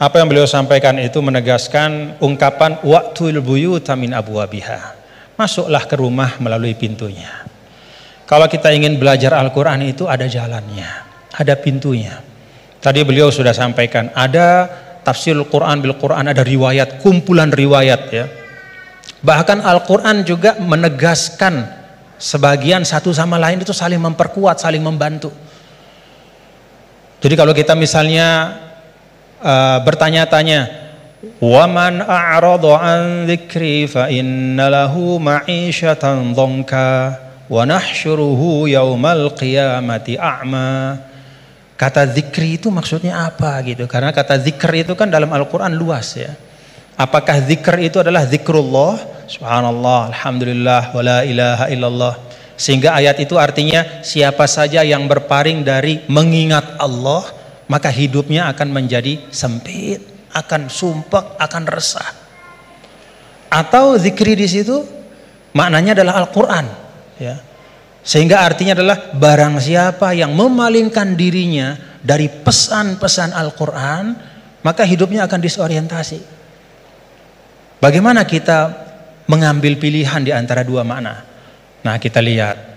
Apa yang beliau sampaikan itu menegaskan ungkapan wa'tul buyuta min abwabiha. Masuklah ke rumah melalui pintunya. Kalau kita ingin belajar Al-Quran itu ada jalannya, ada pintunya. Tadi beliau sudah sampaikan, ada tafsir Al-Quran bil Quran, ada riwayat, kumpulan riwayat ya. Bahkan Al-Quran juga menegaskan sebagian satu sama lain itu saling memperkuat, saling membantu. Jadi kalau kita misalnya bertanya-tanya, waman a'rada an dzikri fa inna lahu ma'isyatan dhanka wa nahsyuruhu yaumal qiyamati a'ma. Kata zikri itu maksudnya apa gitu? Karena kata zikr itu kan dalam Al-Quran luas ya. Apakah zikr itu adalah zikrullah, subhanallah, alhamdulillah, wa la ilaha illallah, sehingga ayat itu artinya siapa saja yang berpaling dari mengingat Allah maka hidupnya akan menjadi sempit, akan sumpek, akan resah. Atau zikri di situ maknanya adalah Al-Quran ya. Sehingga artinya adalah barang siapa yang memalingkan dirinya dari pesan-pesan Al-Quran maka hidupnya akan disorientasi. Bagaimana kita mengambil pilihan di antara dua makna? Nah, kita lihat.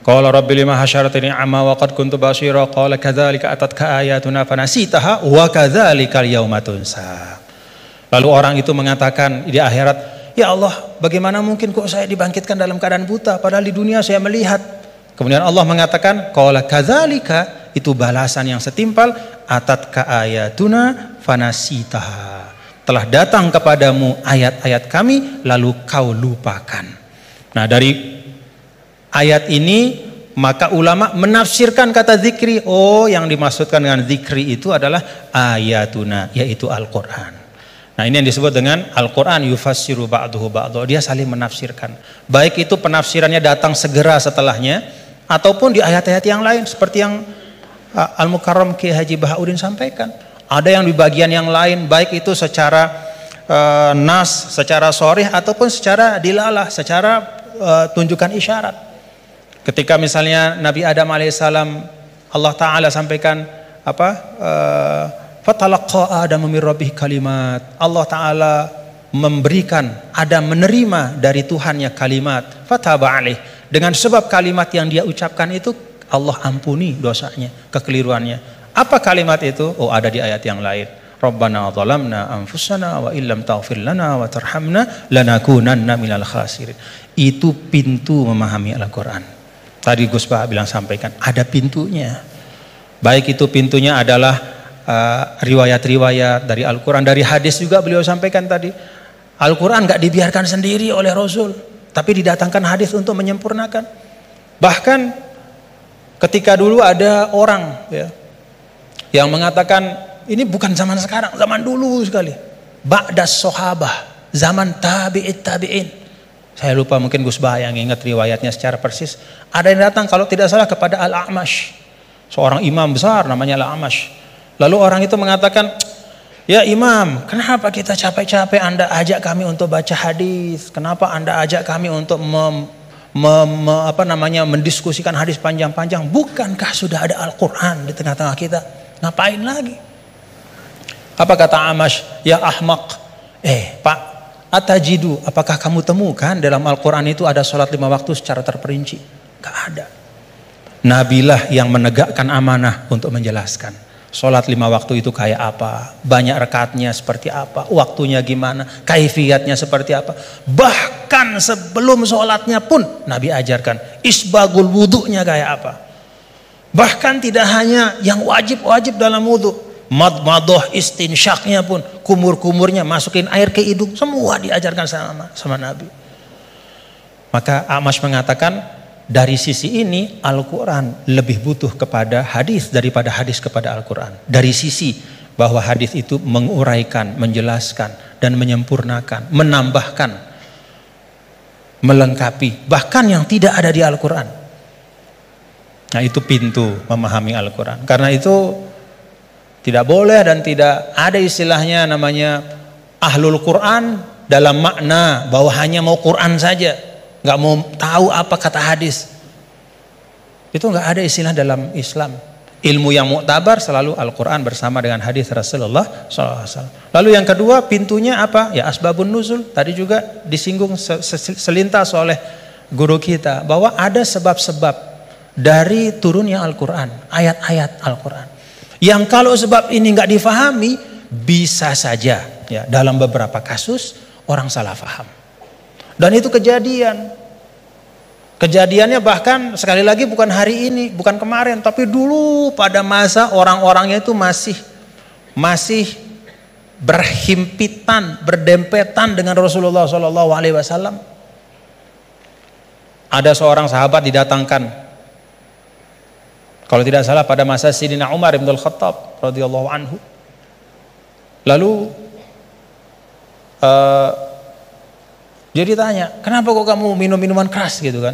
Qala rabbi lima hasyaratani amma wa qad kuntu basira qala kadzalika atatka ayatuna fanasitaha wa kadzalikal yauma tunsa. Lalu orang itu mengatakan di akhirat, ya Allah, bagaimana mungkin kok saya dibangkitkan dalam keadaan buta padahal di dunia saya melihat. Kemudian Allah mengatakan qala kadzalika, itu balasan yang setimpal, atatka ayatuna fanasitaha. Telah datang kepadamu ayat-ayat kami lalu kau lupakan. Nah, dari ayat ini maka ulama menafsirkan kata zikri. Oh, yang dimaksudkan dengan zikri itu adalah ayatuna, yaitu Al-Quran. Nah, ini yang disebut dengan Al-Quran yufassiru ba'duhu ba'duhu. Dia saling menafsirkan. Baik itu penafsirannya datang segera setelahnya ataupun di ayat-ayat yang lain seperti yang Al-Mukarram Ki Haji Bahauddin sampaikan. Ada yang di bagian yang lain, baik itu secara nas, secara sharih ataupun secara dilalah, secara tunjukkan isyarat. Ketika misalnya Nabi Adam alaihissalam, Allah Ta'ala sampaikan apa? Fatalaqa Adam min rabbih kalimat. Allah Ta'ala memberikan, Adam menerima dari Tuhannya kalimat. Fataba alaih. Dengan sebab kalimat yang dia ucapkan itu, Allah ampuni dosanya, kekeliruannya. Apa kalimat itu? Oh, ada di ayat yang lain. Rabbana zalamna anfusana wa illam taghfir lana wa tarhamna lanakunanna minal khasirin. Itu pintu memahami Al-Quran. Tadi Gus Bah bilang sampaikan, ada pintunya. Baik itu pintunya adalah riwayat-riwayat dari Al-Quran, dari hadis juga beliau sampaikan tadi. Al-Quran gak dibiarkan sendiri oleh Rasul, tapi didatangkan hadis untuk menyempurnakan. Bahkan ketika dulu ada orang ya, yang mengatakan ini bukan zaman sekarang, zaman dulu sekali. Ba'das sahabah, zaman tabi'in. Saya lupa, mungkin Gus Bah yang ingat riwayatnya secara persis. Ada yang datang kalau tidak salah kepada Al-A'mash, seorang imam besar namanya Al-A'mash. Lalu orang itu mengatakan, ya imam, kenapa kita capek-capek Anda ajak kami untuk baca hadis? Kenapa Anda ajak kami untuk mendiskusikan hadis panjang-panjang? Bukankah sudah ada Al-Quran di tengah-tengah kita? Ngapain lagi? Apa kata A'mash? Ya ahmaq. Pak, atajidu, apakah kamu temukan dalam Al-Quran itu ada sholat 5 waktu secara terperinci? Gak ada. Nabilah yang menegakkan amanah untuk menjelaskan sholat 5 waktu itu kayak apa, banyak rakaatnya seperti apa, waktunya gimana, kaifiyatnya seperti apa. Bahkan sebelum sholatnya pun Nabi ajarkan isbagul wudhunya kayak apa. Bahkan tidak hanya yang wajib-wajib dalam wudhu, madmadoh istinsyaknya pun, kumur-kumurnya masukin air ke hidung, semua diajarkan sama Nabi. Maka A'mash mengatakan, dari sisi ini Al-Quran lebih butuh kepada hadis daripada hadis kepada Al-Quran. Dari sisi bahwa hadis itu menguraikan, menjelaskan dan menyempurnakan, menambahkan, melengkapi bahkan yang tidak ada di Al-Quran. Nah, itu pintu memahami Al-Quran. Karena itu tidak boleh dan tidak ada istilahnya namanya ahlul Quran dalam makna bahwa hanya mau Quran saja, nggak mau tahu apa kata hadis. Itu nggak ada istilah dalam Islam. Ilmu yang muktabar selalu Al-Quran bersama dengan hadis Rasulullah SAW. Lalu yang kedua pintunya apa? Ya asbabun nuzul. Tadi juga disinggung selintas oleh guru kita bahwa ada sebab-sebab dari turunnya Al-Quran, ayat-ayat Al-Quran. Yang kalau sebab ini nggak difahami, bisa saja ya dalam beberapa kasus orang salah faham. Dan itu kejadian. Kejadiannya bahkan sekali lagi bukan hari ini, bukan kemarin, tapi dulu pada masa orang-orangnya itu masih berhimpitan, berdempetan dengan Rasulullah SAW. Ada seorang sahabat didatangkan, kalau tidak salah pada masa Sayyidina Umar bin Al-Khattab radhiyallahu anhu. Lalu dia ditanya, kenapa kok kamu minum minuman keras gitu kan?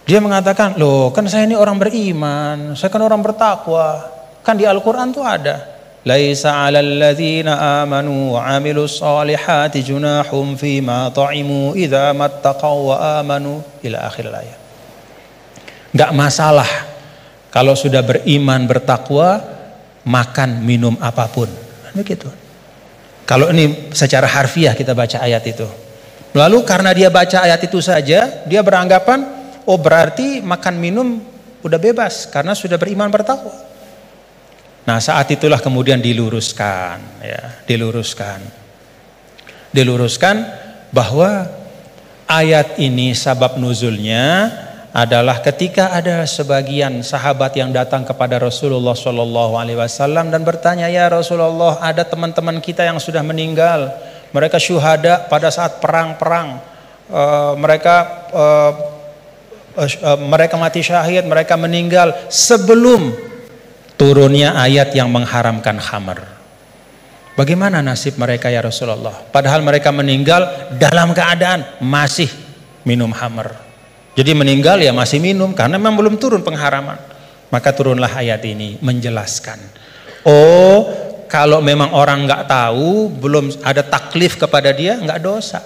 Dia mengatakan, loh kan saya ini orang beriman, saya kan orang bertakwa. Kan di Al-Quran tuh ada, laisa 'alal ladzina amanu wa 'amilus solihati junahum fima ta'imu idza mattaqaw wa amanu ila akhir ayat. Enggak masalah kalau sudah beriman bertakwa makan minum apapun. Begitu. Kalau ini secara harfiah kita baca ayat itu. Lalu karena dia baca ayat itu saja, dia beranggapan, oh berarti makan minum udah bebas karena sudah beriman bertakwa. Nah saat itulah kemudian diluruskan bahwa ayat ini sabab nuzulnya adalah ketika ada sebagian sahabat yang datang kepada Rasulullah SAW dan bertanya, ya Rasulullah, ada teman-teman kita yang sudah meninggal, mereka syuhada pada saat perang-perang, mereka mati syahid, mereka meninggal sebelum turunnya ayat yang mengharamkan khamar. Bagaimana nasib mereka ya Rasulullah? Padahal mereka meninggal dalam keadaan masih minum khamar. Jadi meninggal ya masih minum karena memang belum turun pengharaman. Maka turunlah ayat ini menjelaskan. Oh, kalau memang orang nggak tahu, belum ada taklif kepada dia, nggak dosa.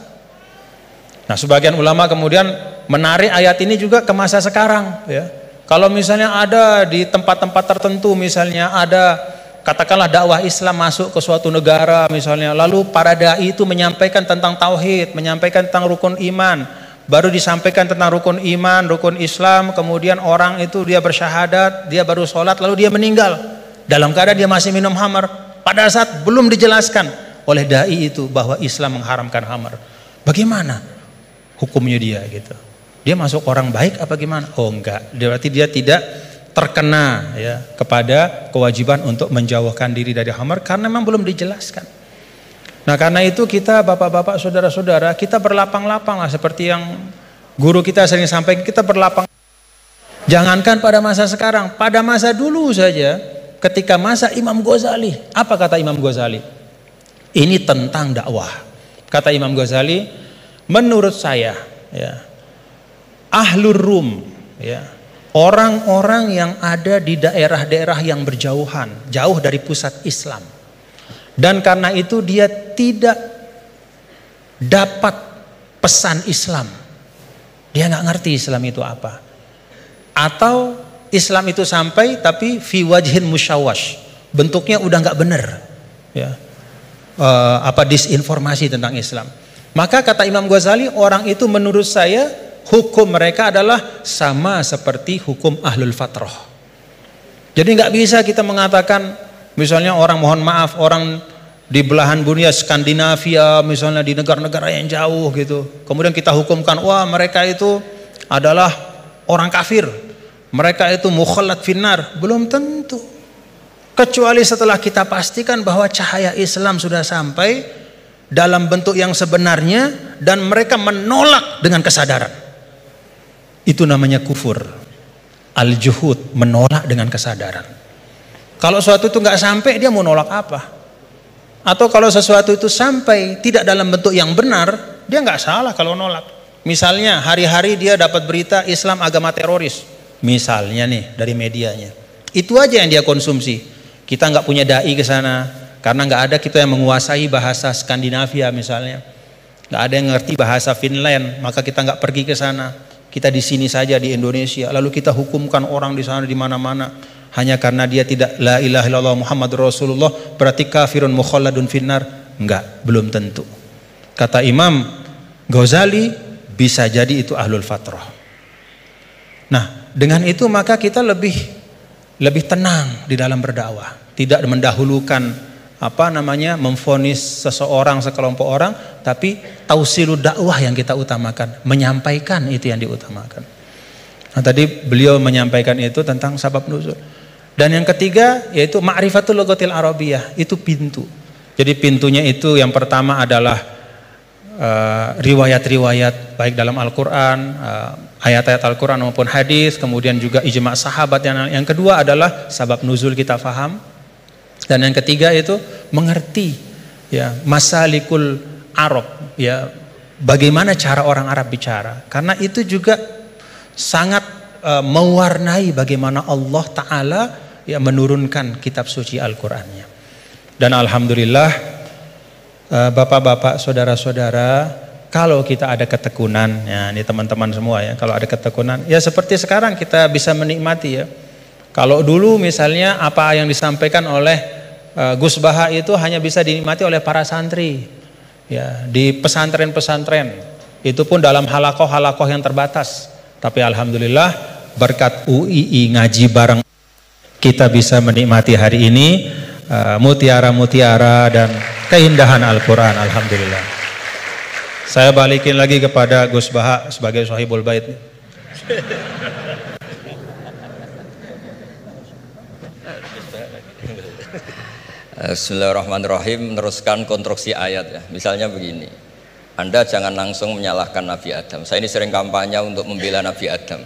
Nah, sebagian ulama kemudian menarik ayat ini juga ke masa sekarang. Ya, kalau misalnya ada di tempat-tempat tertentu, misalnya ada katakanlah dakwah Islam masuk ke suatu negara, misalnya, lalu para dai itu menyampaikan tentang tauhid, menyampaikan tentang rukun iman. Baru disampaikan tentang rukun iman, rukun Islam, kemudian orang itu dia bersyahadat, dia baru sholat, lalu dia meninggal dalam keadaan dia masih minum khamar. Pada saat belum dijelaskan oleh dai itu bahwa Islam mengharamkan khamar, bagaimana hukumnya dia gitu? Dia masuk orang baik apa gimana? Oh enggak, berarti dia tidak terkena ya kepada kewajiban untuk menjauhkan diri dari khamar karena memang belum dijelaskan. Nah karena itu kita bapak-bapak saudara-saudara kita berlapang-lapang lah seperti yang guru kita sering sampaikan, kita berlapang. Jangankan pada masa sekarang, pada masa dulu saja ketika masa Imam Ghazali. Apa kata Imam Ghazali? Ini tentang dakwah. Kata Imam Ghazali, menurut saya ya, Ahlur Rum ya, orang-orang yang ada di daerah-daerah yang berjauhan, jauh dari pusat Islam. Dan karena itu dia tidak dapat pesan Islam. Dia nggak ngerti Islam itu apa. Atau Islam itu sampai tapi fi wajhin musyawash. Bentuknya udah nggak benar. Ya. Disinformasi tentang Islam. Maka kata Imam Ghazali, orang itu menurut saya hukum mereka adalah sama seperti hukum ahlul fatrah. Jadi nggak bisa kita mengatakan misalnya orang, mohon maaf, orang di belahan dunia Skandinavia misalnya di negara-negara yang jauh gitu, kemudian kita hukumkan wah mereka itu adalah orang kafir, mereka itu mukhallat finnar. Belum tentu, kecuali setelah kita pastikan bahwa cahaya Islam sudah sampai dalam bentuk yang sebenarnya dan mereka menolak dengan kesadaran. Itu namanya kufur. Al-juhud, menolak dengan kesadaran. Kalau sesuatu itu nggak sampai, dia mau nolak apa? Atau kalau sesuatu itu sampai tidak dalam bentuk yang benar, dia nggak salah kalau nolak. Misalnya hari-hari dia dapat berita Islam agama teroris, misalnya nih dari medianya, itu aja yang dia konsumsi. Kita nggak punya dai ke sana karena nggak ada kita yang menguasai bahasa Skandinavia misalnya, nggak ada yang ngerti bahasa Finland, maka kita nggak pergi ke sana. Kita di sini saja di Indonesia, lalu kita hukumkan orang di sana di mana-mana hanya karena dia tidak la ilaha illallah Muhammadur Rasulullah, berarti kafirun mukhalladun finnar? Enggak, belum tentu. Kata Imam Ghazali, bisa jadi itu ahlul fatrah. Nah, dengan itu maka kita lebih tenang di dalam berdakwah, tidak mendahulukan memvonis seseorang, sekelompok orang, tapi tausilud dakwah yang kita utamakan, menyampaikan itu yang diutamakan. Nah, tadi beliau menyampaikan itu tentang sabab nuzul. Dan yang ketiga yaitu ma'rifatul lughatil arabiyyah, itu pintu. Jadi pintunya itu yang pertama adalah riwayat-riwayat baik dalam Al-Qur'an, ayat-ayat Al-Qur'an maupun hadis, kemudian juga ijma' sahabat. Yang kedua adalah sabab nuzul kita faham. Dan yang ketiga itu mengerti ya masalikul Arab, ya bagaimana cara orang Arab bicara, karena itu juga sangat mewarnai bagaimana Allah Ta'ala ya menurunkan kitab suci Al-Qur'annya. Dan alhamdulillah bapak-bapak, saudara-saudara, kalau kita ada ketekunan, ya ini teman-teman semua ya, kalau ada ketekunan ya seperti sekarang kita bisa menikmati ya. Kalau dulu misalnya apa yang disampaikan oleh Gus Baha itu hanya bisa dinikmati oleh para santri ya, di pesantren-pesantren, itu pun dalam halakoh-halakoh yang terbatas. Tapi alhamdulillah berkat UII ngaji bareng kita bisa menikmati hari ini mutiara-mutiara dan keindahan Al-Quran. Alhamdulillah. Saya balikin lagi kepada Gus Baha sebagai sahibul bait. Bismillahirrahmanirrahim. Meneruskan konstruksi ayat ya. Misalnya begini, Anda jangan langsung menyalahkan Nabi Adam. Saya ini sering kampanye untuk membela Nabi Adam,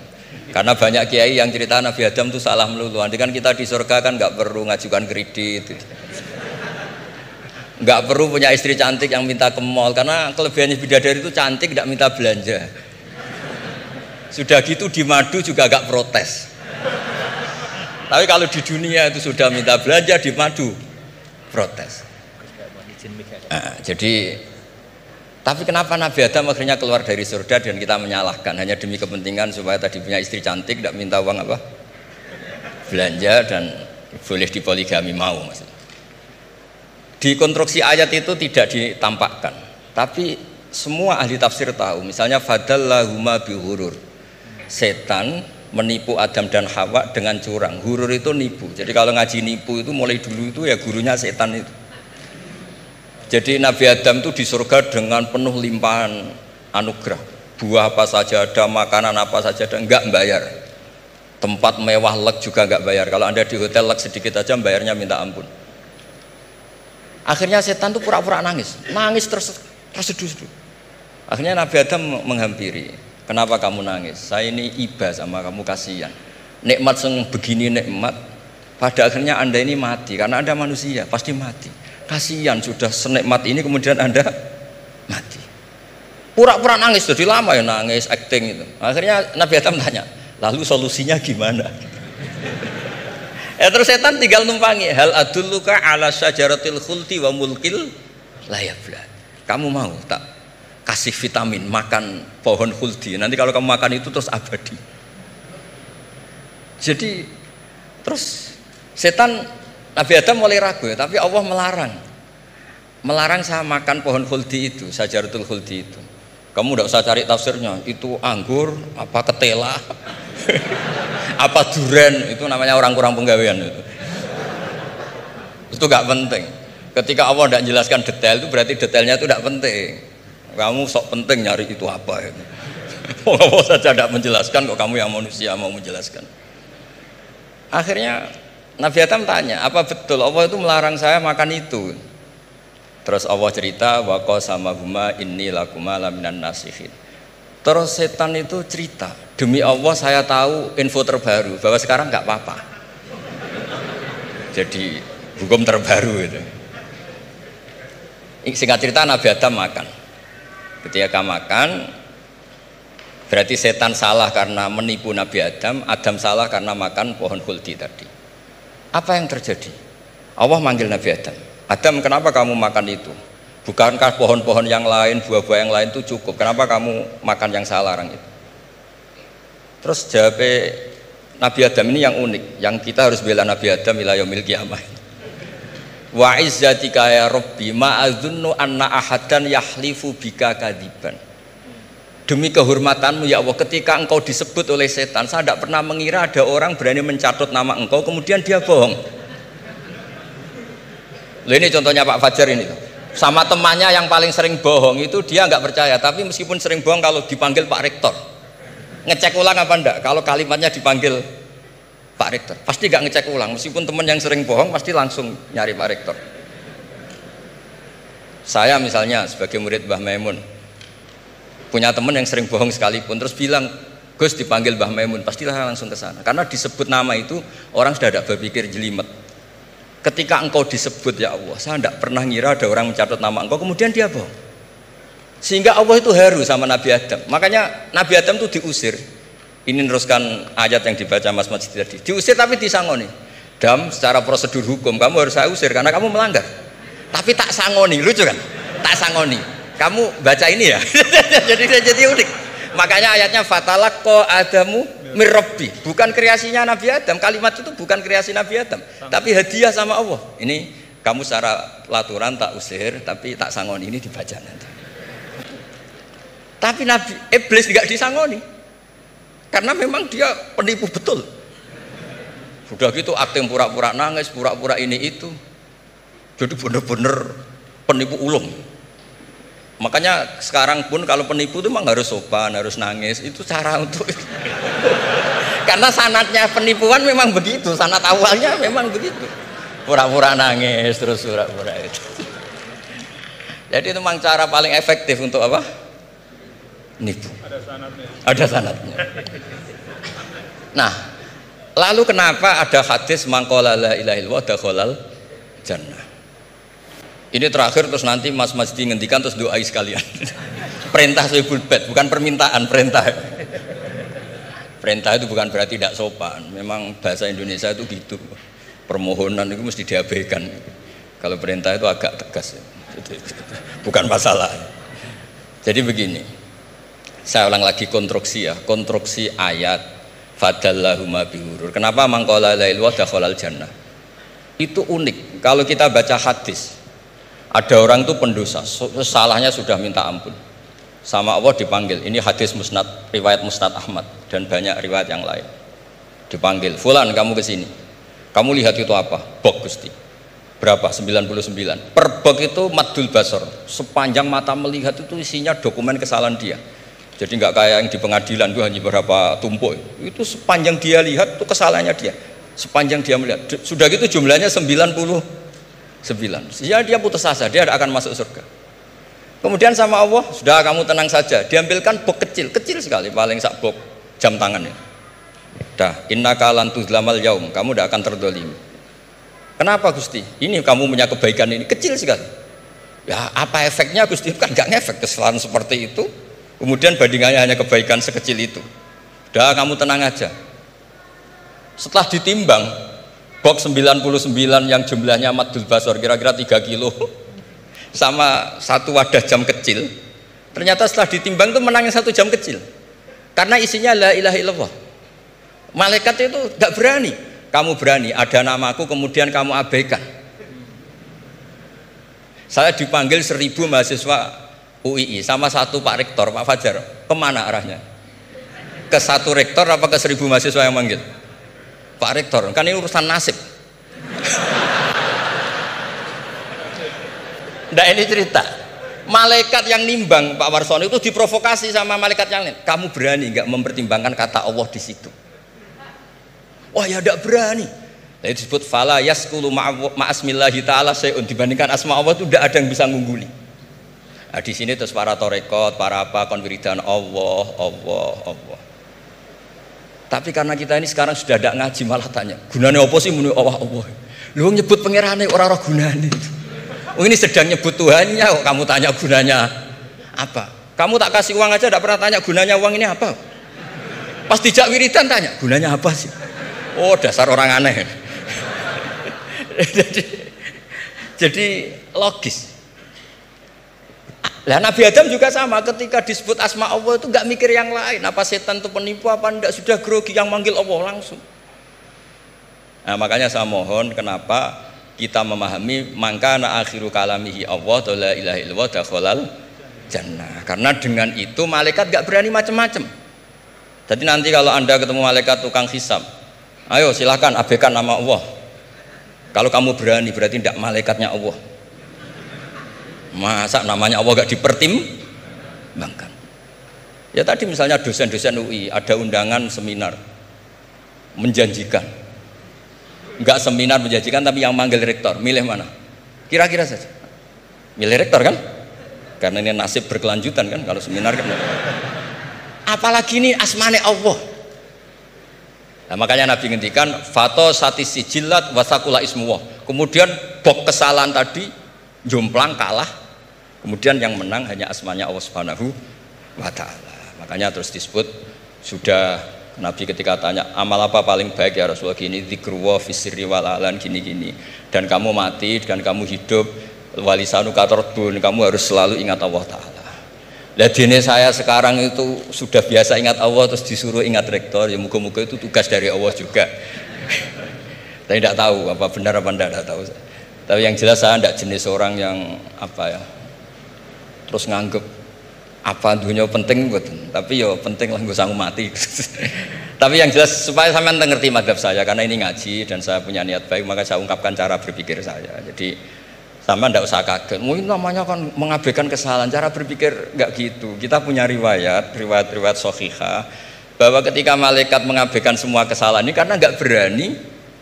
karena banyak kiai yang cerita Nabi Adam itu salah melulu. Nanti kan kita di surga kan nggak perlu ngajukan kredit, nggak perlu punya istri cantik yang minta ke mall, karena kelebihannya bidadari itu cantik, nggak minta belanja. Sudah gitu di madu juga nggak protes. Tapi kalau di dunia itu sudah minta belanja, di madu protes. Jadi tapi kenapa Nabi Adam akhirnya keluar dari surga dan kita menyalahkan hanya demi kepentingan supaya tadi punya istri cantik, tidak minta uang apa belanja dan boleh dipoligami mau maksudnya. Di konstruksi ayat itu tidak ditampakkan, tapi semua ahli tafsir tahu. Misalnya fadallahuma bihurur, setan menipu Adam dan Hawa dengan curang. Hurur itu nipu. Jadi kalau ngaji nipu itu mulai dulu itu ya gurunya setan itu. Jadi Nabi Adam itu di surga dengan penuh limpahan anugerah. Buah apa saja ada, makanan apa saja ada, enggak bayar. Tempat mewah leg juga enggak bayar. Kalau Anda di hotel leg sedikit aja bayarnya minta ampun. Akhirnya setan itu pura-pura nangis terseduh-seduh. Akhirnya Nabi Adam menghampiri. Kenapa kamu nangis? Saya ini iba sama kamu, kasihan. Nikmat begini nikmat, pada akhirnya Anda ini mati, karena Anda manusia pasti mati. Kasihan sudah senikmat ini kemudian Anda mati. Pura-pura nangis, jadi lama ya nangis, acting itu. Akhirnya Nabi Adam tanya, lalu solusinya gimana? Terus setan tinggal numpangi. Hal adulluka ala syajaratil khuldi wa mulkil la yafla. Kamu mau tak kasih vitamin, makan pohon khuldi, nanti kalau kamu makan itu terus abadi. Jadi terus setan, Nabi Adam mulai ragu ya, tapi Allah melarang saya makan pohon khuldi itu, syajaratul khuldi itu. Kamu tidak usah cari tafsirnya, itu anggur apa ketela apa duren, itu namanya orang kurang penggawean itu gak penting. Ketika Allah tidak menjelaskan detail, itu berarti detailnya itu tidak penting. Kamu sok penting nyari itu apa itu. Allah saja tidak menjelaskan, kok kamu yang manusia mau menjelaskan. Akhirnya Nabi Adam tanya, apa betul Allah itu melarang saya makan itu? Terus Allah cerita, wa qasamahuma inni lakuma laminan nasihin. Terus setan itu cerita, demi Allah saya tahu info terbaru bahwa sekarang nggak apa-apa. Jadi hukum terbaru itu. Singkat cerita Nabi Adam makan. Ketika makan, berarti setan salah karena menipu Nabi Adam, Adam salah karena makan pohon khuldi tadi. Apa yang terjadi? Allah manggil Nabi Adam. Adam, kenapa kamu makan itu? Bukankah pohon-pohon yang lain, buah-buah yang lain itu cukup? Kenapa kamu makan yang saya larang itu? Terus jawabnya Nabi Adam ini yang unik, yang kita harus bela Nabi Adam ila yaumil qiyamah. Wa izzatika ya Rabbi ma adzunnu anna ahadan yahlifu bika kadiban. Demi kehormatanmu ya Allah, ketika engkau disebut oleh setan, saya tidak pernah mengira ada orang berani mencatut nama engkau kemudian dia bohong. Loh, ini contohnya Pak Fajar ini, sama temannya yang paling sering bohong itu dia nggak percaya, tapi meskipun sering bohong kalau dipanggil Pak Rektor ngecek ulang apa enggak, kalau kalimatnya dipanggil Pak Rektor pasti nggak ngecek ulang, meskipun teman yang sering bohong pasti langsung nyari Pak Rektor. Saya misalnya sebagai murid Mbah Maimun punya teman yang sering bohong sekalipun, terus bilang Gus dipanggil Mbah Maimun, pastilah langsung ke sana, karena disebut nama itu orang sudah ada berpikir jelimet. Ketika engkau disebut ya Allah, saya tidak pernah ngira ada orang mencatat nama engkau kemudian dia bohong, sehingga Allah itu haru sama Nabi Adam. Makanya Nabi Adam itu diusir. Ini meneruskan ayat yang dibaca Mas Masjid tadi, diusir tapi disangoni. Dam, secara prosedur hukum kamu harus saya usir karena kamu melanggar, tapi tak sangoni. Lucu kan? Tak sangoni, kamu baca ini ya. jadi unik. Makanya ayatnya fatalaqqa Adamu mir Rabbi, bukan kreasinya Nabi Adam. Kalimat itu bukan kreasi Nabi Adam, tapi hadiah sama Allah. Ini kamu secara laturan tak usir, tapi tak sangoni, ini dibaca nanti. Tapi Nabi Iblis nggak disangoni, karena memang dia penipu betul. Sudah gitu akting pura-pura nangis, pura-pura ini itu, jadi bener-bener penipu ulung. Makanya sekarang pun kalau penipu itu memang harus sopan, harus nangis, itu cara untuk karena sanatnya penipuan memang begitu, sanat awalnya memang begitu, pura-pura nangis terus pura-pura itu. Jadi itu memang cara paling efektif untuk apa? Nipu. Ada sanatnya. Nah, lalu kenapa ada hadis mangqala la ilaha illallah dakhalal jannah? Ini terakhir, terus nanti Mas Masdi ngendikan terus doai sekalian. Perintah Sohibul Bait, bukan permintaan, perintah. Perintah itu bukan berarti tidak sopan. Memang bahasa Indonesia itu gitu. Permohonan itu mesti diabaikan. Kalau perintah itu agak tegas. Bukan masalah. Jadi begini. Saya ulang lagi konstruksi ya, konstruksi ayat fadallahuma bihurur. Kenapa mangqala la ilaha illallah dakhalal jannah? Itu unik. Kalau kita baca hadis, ada orang itu pendosa, salahnya sudah minta ampun, sama Allah dipanggil. Ini hadis musnad, riwayat Musnad Ahmad dan banyak riwayat yang lain. Dipanggil, Fulan kamu ke sini. Kamu lihat itu apa? Bok Gusti. Berapa? 99. Per bok itu maddul basor. Sepanjang mata melihat itu isinya dokumen kesalahan dia. Jadi nggak kayak yang di pengadilan itu hanya beberapa tumpuk. Itu sepanjang dia lihat itu kesalahannya dia. Sepanjang dia melihat. Sudah gitu jumlahnya 99. Ya dia putus asa, dia tidak akan masuk surga. Kemudian sama Allah, sudah kamu tenang saja, diambilkan bok kecil, kecil sekali, paling sak bok jam tangannya. Dah, innaka lan tuzlamal yaum, kamu tidak akan terdolimi. Kenapa Gusti? Ini kamu punya kebaikan ini kecil sekali. Ya apa efeknya Gusti? Kan nggak ngefek kesalahan seperti itu. Kemudian bandingannya hanya kebaikan sekecil itu. Dah kamu tenang aja. Setelah ditimbang, box 99 yang jumlahnya maddul basor kira-kira 3 kilo sama satu wadah jam kecil, ternyata setelah ditimbang itu menangin 1 jam kecil karena isinya la ilaha illallah. Malaikat itu gak berani. Kamu berani ada namaku kemudian kamu abaikan. Saya dipanggil 1000 mahasiswa UII sama satu Pak Rektor, Pak Fajar. Kemana arahnya? Ke satu rektor apa ke 1000 mahasiswa yang manggil? Pak Rektor, kan ini urusan nasib. Nah ini cerita, malaikat yang nimbang Pak Warsono itu diprovokasi sama malaikat yang lain. Kamu berani nggak mempertimbangkan kata Allah di situ? Wah ya tidak berani. Nah, itu disebut fala yaskulu ma'asmillahi ta'ala syai'un, dibandingkan asma Allah itu tidak ada yang bisa ngungguli. Nah, di sini terus para torekot, para apa konwiridan Allah. Tapi karena kita ini sekarang sudah tidak ngaji, malah tanya, gunanya apa sih muni Allah? Lu nyebut pangerane orang-orang gunanya itu. Oh, ini sedang nyebut Tuhannya, kok kamu tanya gunanya apa? Kamu tak kasih uang aja tidak pernah tanya gunanya uang ini apa? Pas dijak wiridan tanya, gunanya apa sih? Oh, dasar orang aneh. jadi logis. Lah Nabi Adam juga sama, ketika disebut asma Allah itu nggak mikir yang lain, apa setan itu penipu apa enggak, sudah grogi yang manggil Allah langsung. Nah, makanya saya mohon kenapa kita memahami mangkana akhiru kalamihi Allah la ilaha illallah dakhalal jannah. Karena dengan itu malaikat nggak berani macam-macam. Jadi nanti kalau Anda ketemu malaikat tukang hisab, ayo silahkan abaikan nama Allah. Kalau kamu berani berarti tidak malaikatnya Allah. Masa namanya Allah gak dipertimbangkan? Ya tadi misalnya dosen-dosen UI ada undangan seminar menjanjikan, enggak seminar menjanjikan tapi yang manggil rektor, milih mana? Kira-kira saja milih rektor kan? Karena ini nasib berkelanjutan kan kalau seminar kan. Apalagi ini asmane Allah. Nah, makanya Nabi ngendikan fato satis sijilat wasakula ismuwah. Kemudian bok kesalahan tadi jomplang kalah, kemudian yang menang hanya asmanya Allah Subhanahu wa ta'ala. Makanya terus disebut, sudah Nabi ketika tanya amal apa paling baik ya Rasulullah, gini dzikrullah fisirri wal alan gini-gini, dan kamu mati dan kamu hidup walisanu katorbun, kamu harus selalu ingat Allah ta'ala. Lah dene saya sekarang itu sudah biasa ingat Allah terus disuruh ingat rektor, ya muga-muga itu tugas dari Allah juga. Saya tidak tahu apa benar apa tidak tahu. Tapi yang jelas saya tidak jenis orang yang apa ya, terus nganggep apa dunia penting betul. Tapi yo penting lah, gue sanggup mati. Tapi yang jelas supaya sampean ngerti madhab saya, karena ini ngaji dan saya punya niat baik, maka saya ungkapkan cara berpikir saya. Jadi sampean tidak usah kaget. Mungkin namanya kan mengabaikan kesalahan, cara berpikir nggak gitu. Kita punya riwayat sahihah bahwa ketika malaikat mengabaikan semua kesalahan ini karena nggak berani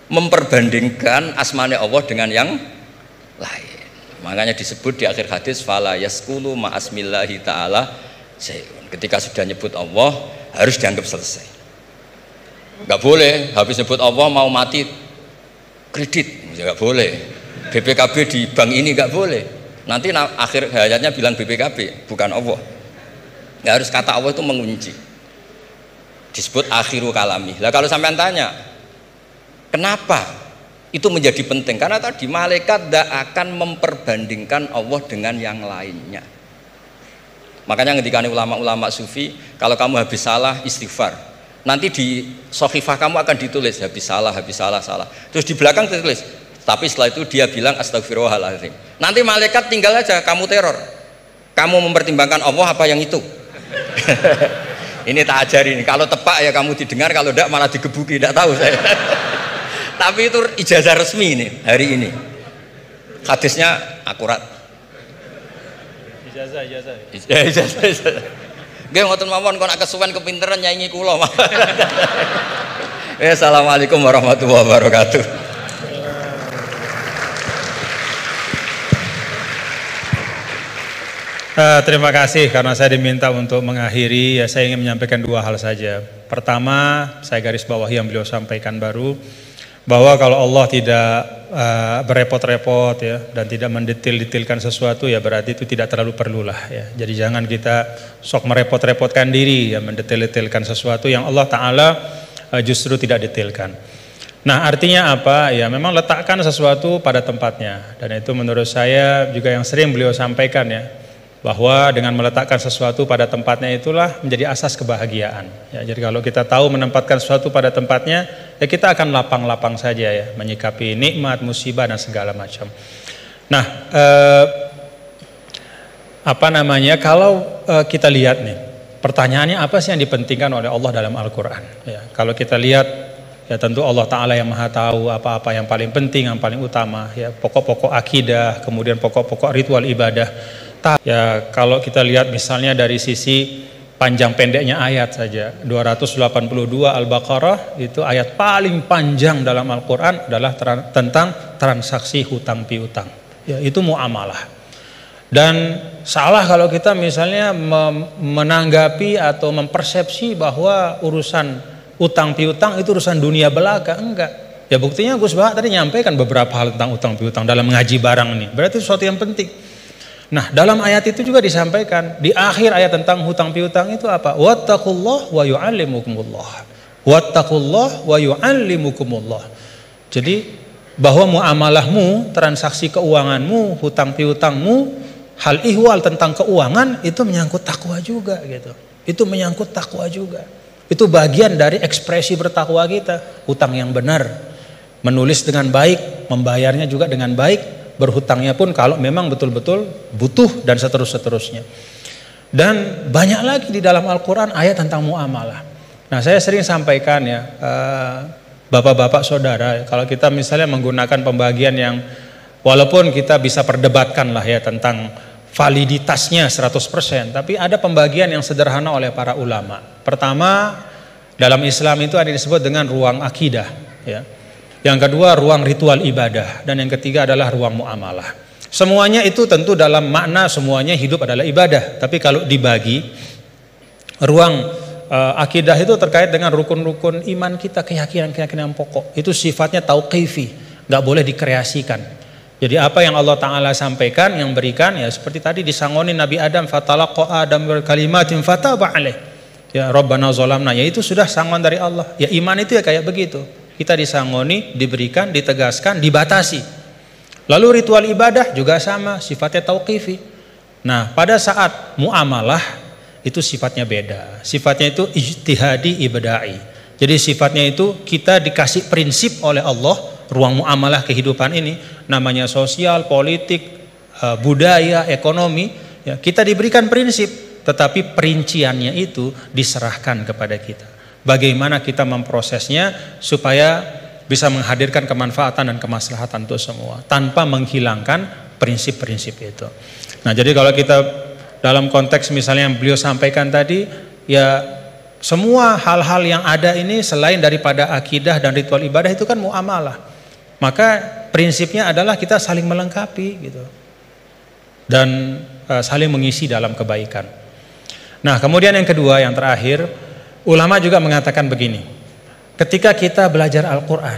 memperbandingkan asmanya Allah dengan yang lain. Makanya disebut di akhir hadis fala yaskulu ma'asmillahi ta'ala sayun. Ketika sudah nyebut Allah harus dianggap selesai. Enggak boleh habis nyebut Allah mau mati kredit, enggak boleh. BPKB di bank ini enggak boleh. Nanti akhir hayatnya bilang BPKB bukan Allah. Enggak, harus kata Allah itu mengunci. Disebut akhiru kalami. Lah kalau sampean tanya, kenapa itu menjadi penting? Karena tadi malaikat tidak akan memperbandingkan Allah dengan yang lainnya. Makanya ketika ulama-ulama sufi, kalau kamu habis salah istighfar, nanti di sohifah kamu akan ditulis habis salah, salah. Terus di belakang ditulis, tapi setelah itu dia bilang astagfirullahaladzim. Nanti malaikat tinggal aja kamu teror, kamu mempertimbangkan Allah apa yang itu. Ini tak ajarin, kalau tepak ya kamu didengar, kalau tidak malah digebuki, tidak tahu saya. Tapi itu ijazah resmi ini hari ini. Hadisnya akurat. Ijazah. Nggih ngoten mawon, kok nak kesuwen kepinteran nyanyi kula. Assalamualaikum warahmatullahi wabarakatuh. Terima kasih karena saya diminta untuk mengakhiri, ya saya ingin menyampaikan dua hal saja. Pertama, saya garis bawahi yang beliau sampaikan baru, bahwa kalau Allah tidak berepot-repot ya dan tidak mendetil-detilkan sesuatu, ya berarti itu tidak terlalu perlulah ya. Jadi jangan kita sok merepot-repotkan diri ya mendetil-detilkan sesuatu yang Allah Ta'ala justru tidak detilkan. Nah artinya apa? Ya memang letakkan sesuatu pada tempatnya, dan itu menurut saya juga yang sering beliau sampaikan ya, bahwa dengan meletakkan sesuatu pada tempatnya itulah menjadi asas kebahagiaan ya. Jadi kalau kita tahu menempatkan sesuatu pada tempatnya, ya kita akan lapang-lapang saja ya menyikapi nikmat, musibah dan segala macam. Nah kalau kita lihat nih, pertanyaannya apa sih yang dipentingkan oleh Allah dalam Al-Quran ya. Kalau kita lihat ya tentu Allah Ta'ala yang maha tahu apa-apa yang paling penting, yang paling utama ya, pokok-pokok akidah, kemudian pokok-pokok ritual ibadah. Ya kalau kita lihat misalnya dari sisi panjang pendeknya ayat saja, 282 Al-Baqarah itu ayat paling panjang dalam Al-Quran adalah tentang transaksi hutang piutang ya, itu muamalah. Dan salah kalau kita misalnya menanggapi atau mempersepsi bahwa urusan utang piutang itu urusan dunia belaka. Enggak ya, buktinya Gus Bahak tadi nyampaikan beberapa hal tentang utang piutang dalam mengaji barang ini, berarti sesuatu yang penting. Nah dalam ayat itu juga disampaikan di akhir ayat tentang hutang piutang itu apa? Wattaqullah wa yu'allimukumullah. Wattaqullah wa yu'allimukumullah. Jadi bahwa muamalahmu, transaksi keuanganmu, hutang piutangmu hal ihwal tentang keuangan itu menyangkut takwa juga gitu. Itu menyangkut takwa juga. Itu bagian dari ekspresi bertakwa kita. Hutang yang benar, menulis dengan baik, membayarnya juga dengan baik, berhutangnya pun kalau memang betul-betul butuh dan seterusnya. Dan banyak lagi di dalam Al-Quran ayat tentang muamalah. Nah, saya sering sampaikan ya, bapak-bapak saudara, kalau kita misalnya menggunakan pembagian yang walaupun kita bisa perdebatkan lah ya tentang validitasnya 100%, tapi ada pembagian yang sederhana oleh para ulama. Pertama, dalam Islam itu ada disebut dengan ruang akidah ya. Yang kedua ruang ritual ibadah, dan yang ketiga adalah ruang muamalah. Semuanya itu tentu dalam makna semuanya hidup adalah ibadah, tapi kalau dibagi ruang akidah itu terkait dengan rukun-rukun iman kita, keyakinan-keyakinan pokok. Itu sifatnya tauqifi, nggak boleh dikreasikan. Jadi apa yang Allah Ta'ala sampaikan, yang berikan, ya seperti tadi disangoni Nabi Adam, fatalaqa Adam berkalimatin fataba alaih. Ya Rabbana zolamna, ya itu sudah sangon dari Allah. Ya iman itu ya kayak begitu. Kita disangoni, diberikan, ditegaskan, dibatasi. Lalu ritual ibadah juga sama, sifatnya tauqifi. Nah pada saat muamalah itu sifatnya beda. Sifatnya itu ijtihadi ibada'i. Jadi sifatnya itu kita dikasih prinsip oleh Allah, ruang muamalah kehidupan ini, namanya sosial, politik, budaya, ekonomi, ya, kita diberikan prinsip, tetapi perinciannya itu diserahkan kepada kita. Bagaimana kita memprosesnya supaya bisa menghadirkan kemanfaatan dan kemaslahatan untuk semua, tanpa menghilangkan prinsip-prinsip itu. Nah, jadi kalau kita dalam konteks misalnya yang beliau sampaikan tadi, ya semua hal-hal yang ada ini selain daripada akidah dan ritual ibadah itu kan muamalah. Maka prinsipnya adalah kita saling melengkapi gitu. Dan saling mengisi dalam kebaikan. Nah, kemudian yang kedua, yang terakhir, ulama juga mengatakan begini. Ketika kita belajar Al-Qur'an,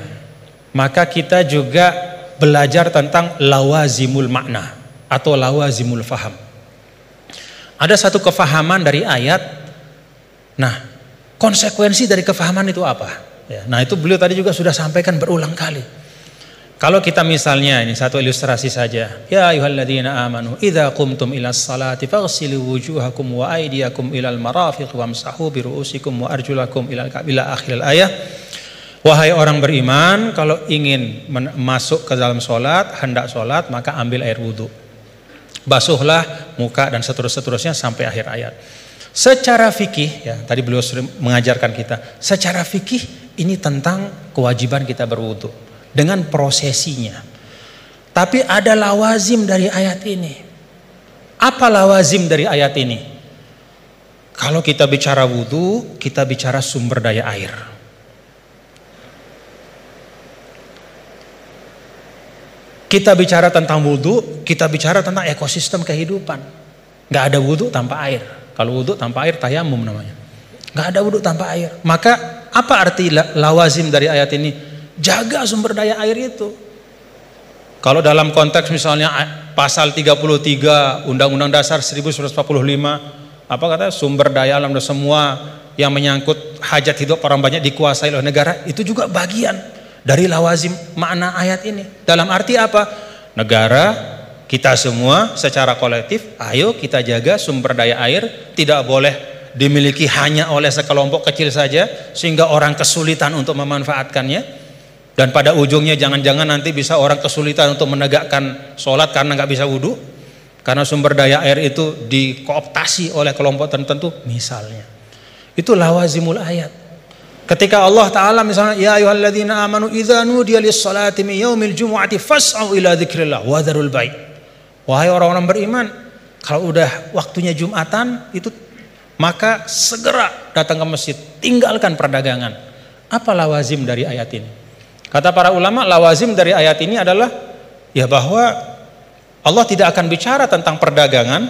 maka kita juga belajar tentang lawazimul makna atau lawazimul faham. Ada satu kefahaman dari ayat. Nah, konsekuensi dari kefahaman itu apa? Ya, nah itu beliau tadi juga sudah sampaikan berulang kali. Kalau kita misalnya, ini satu ilustrasi saja. Ya ayyuhalladzina amanu idza qumtum ilas salati faghsilu wujuhakum wa aydiyakum ilal marafiq wamsahu bi ru'usikum wa arjulakum ila akhiril ayah. Wahai orang beriman, kalau ingin masuk ke dalam solat, hendak solat, maka ambil air wudu. Basuhlah muka dan seterusnya sampai akhir ayat. Secara fikih, ya tadi beliau sering mengajarkan kita, secara fikih ini tentang kewajiban kita berwudu dengan prosesinya. Tapi ada lawazim dari ayat ini. Apa lawazim dari ayat ini? Kalau kita bicara wudu, kita bicara sumber daya air. Kita bicara tentang wudu, kita bicara tentang ekosistem kehidupan. Gak ada wudu tanpa air. Kalau wudu tanpa air tayamum namanya. Gak ada wudu tanpa air. Maka apa arti lawazim dari ayat ini? Jaga sumber daya air itu. Kalau dalam konteks misalnya pasal 33 Undang-Undang Dasar 1945, apa kata sumber daya alam dan semua yang menyangkut hajat hidup orang banyak dikuasai oleh negara, itu juga bagian dari lawazim makna ayat ini. Dalam arti apa? Negara, kita semua secara kolektif, ayo kita jaga sumber daya air, tidak boleh dimiliki hanya oleh sekelompok kecil saja sehingga orang kesulitan untuk memanfaatkannya. Dan pada ujungnya jangan-jangan nanti bisa orang kesulitan untuk menegakkan sholat karena nggak bisa wudhu, karena sumber daya air itu dikooptasi oleh kelompok tertentu misalnya. Itu lawazimul ayat. Ketika Allah Ta'ala misalnya, ya ayyuhalladzina amanu idza nudiya lis-salati min yaumil jumu'ati fas'au ila dzikrillah wa dzarul bai'. Wahai orang-orang beriman, kalau udah waktunya Jumatan itu maka segera datang ke masjid, tinggalkan perdagangan. Apa lawazim dari ayat ini? Kata para ulama, lawazim dari ayat ini adalah ya bahwa Allah tidak akan bicara tentang perdagangan.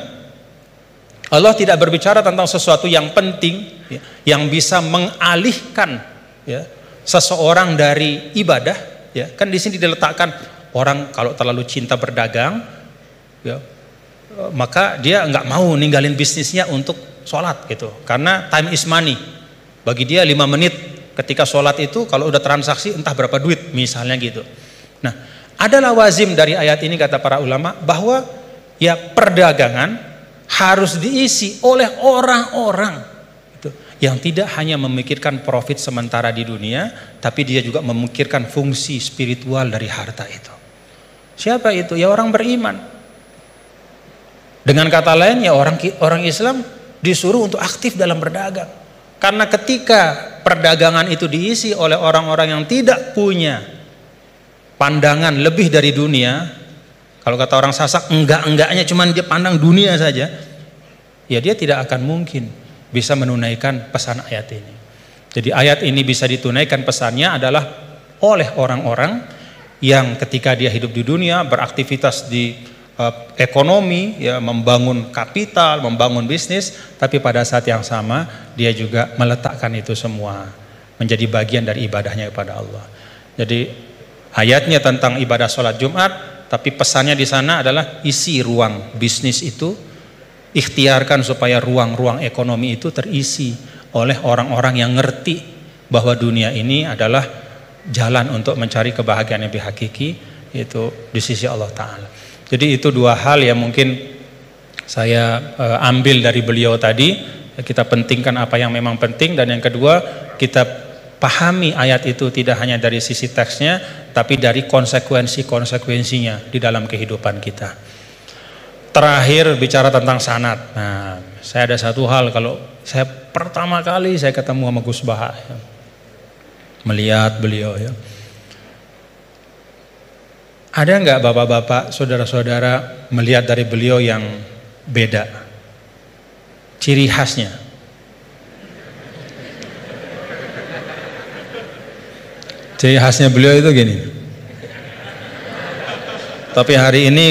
Allah tidak berbicara tentang sesuatu yang penting ya, yang bisa mengalihkan ya, seseorang dari ibadah ya. Kan di sini diletakkan orang kalau terlalu cinta berdagang ya, maka dia nggak mau ninggalin bisnisnya untuk sholat gitu, karena time is money. Bagi dia 5 menit ketika sholat itu kalau udah transaksi entah berapa duit misalnya gitu. Nah, ada lawazim dari ayat ini kata para ulama bahwa ya perdagangan harus diisi oleh orang-orang itu yang tidak hanya memikirkan profit sementara di dunia, tapi dia juga memikirkan fungsi spiritual dari harta itu. Siapa itu? Ya orang beriman. Dengan kata lain, ya orang Islam disuruh untuk aktif dalam berdagang. Karena ketika perdagangan itu diisi oleh orang-orang yang tidak punya pandangan lebih dari dunia, kalau kata orang Sasak, enggaknya cuman dia pandang dunia saja, ya dia tidak akan mungkin bisa menunaikan pesan ayat ini. Jadi ayat ini bisa ditunaikan pesannya adalah oleh orang-orang yang ketika dia hidup di dunia, beraktivitas di ekonomi, ya, membangun kapital, membangun bisnis, tapi pada saat yang sama dia juga meletakkan itu semua menjadi bagian dari ibadahnya kepada Allah. Jadi ayatnya tentang ibadah sholat Jumat, tapi pesannya di sana adalah isi ruang bisnis itu, ikhtiarkan supaya ruang-ruang ekonomi itu terisi oleh orang-orang yang ngerti bahwa dunia ini adalah jalan untuk mencari kebahagiaan yang lebih hakiki, itu di sisi Allah Ta'ala. Jadi itu dua hal yang mungkin saya ambil dari beliau tadi. Kita pentingkan apa yang memang penting, dan yang kedua kita pahami ayat itu tidak hanya dari sisi teksnya, tapi dari konsekuensinya di dalam kehidupan kita. Terakhir bicara tentang sanad. Nah, saya ada satu hal, kalau saya pertama kali saya ketemu sama Gus Baha, ya, melihat beliau, ya, ada nggak bapak-bapak, saudara-saudara melihat dari beliau yang beda, ciri khasnya? Ciri khasnya beliau itu gini. Tapi hari ini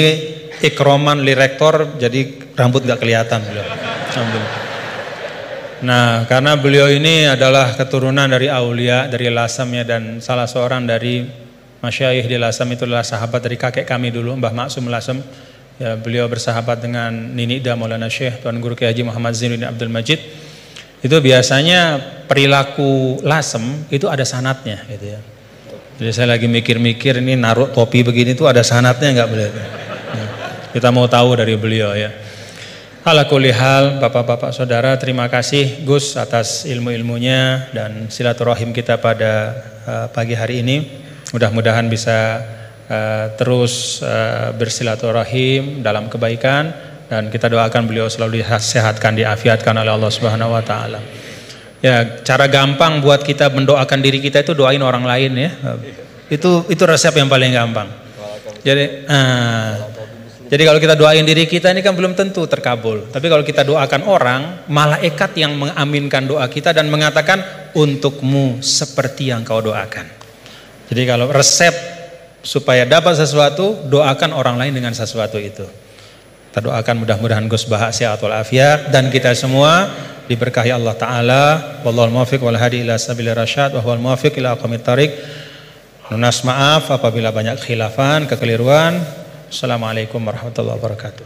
ikroman li rektor, jadi rambut nggak kelihatan beliau. Nah, karena beliau ini adalah keturunan dari aulia, dari Lasem, ya, dan salah seorang dari masyayikh di Lasem itu adalah sahabat dari kakek kami dulu, Mbah Maksum Lasem. Ya, beliau bersahabat dengan Nini Da Maulana Syekh Tuan Guru Kiai Haji Muhammad Zainuddin Abdul Majid. Itu biasanya perilaku Lasem itu ada sanatnya, gitu ya. Jadi saya lagi mikir-mikir, ini naruh topi begini tuh ada sanatnya nggak beliau? Ya, kita mau tahu dari beliau, ya. Ala kulli hal, bapak-bapak saudara, terima kasih Gus atas ilmu-ilmunya dan silaturahim kita pada pagi hari ini. Mudah-mudahan bisa terus bersilaturahim dalam kebaikan, dan kita doakan beliau selalu disehatkan, diafiatkan oleh Allah Subhanahu wa taala. Ya, cara gampang buat kita mendoakan diri kita itu doain orang lain, ya. Itu resep yang paling gampang. Jadi kalau kita doain diri kita ini kan belum tentu terkabul. Tapi kalau kita doakan orang, malaikat yang mengaminkan doa kita dan mengatakan untukmu seperti yang kau doakan. Jadi kalau resep supaya dapat sesuatu, doakan orang lain dengan sesuatu itu. Kita doakan mudah-mudahan Gus Baha sehat walafiat dan kita semua diberkahi Allah Ta'ala. Wallahul muwaffiq wal hadi ila sabilir rasyad wa huwal muwaffiq ila aqwamit thariq. Nunas maaf apabila banyak khilafan, kekeliruan. Assalamualaikum warahmatullahi wabarakatuh.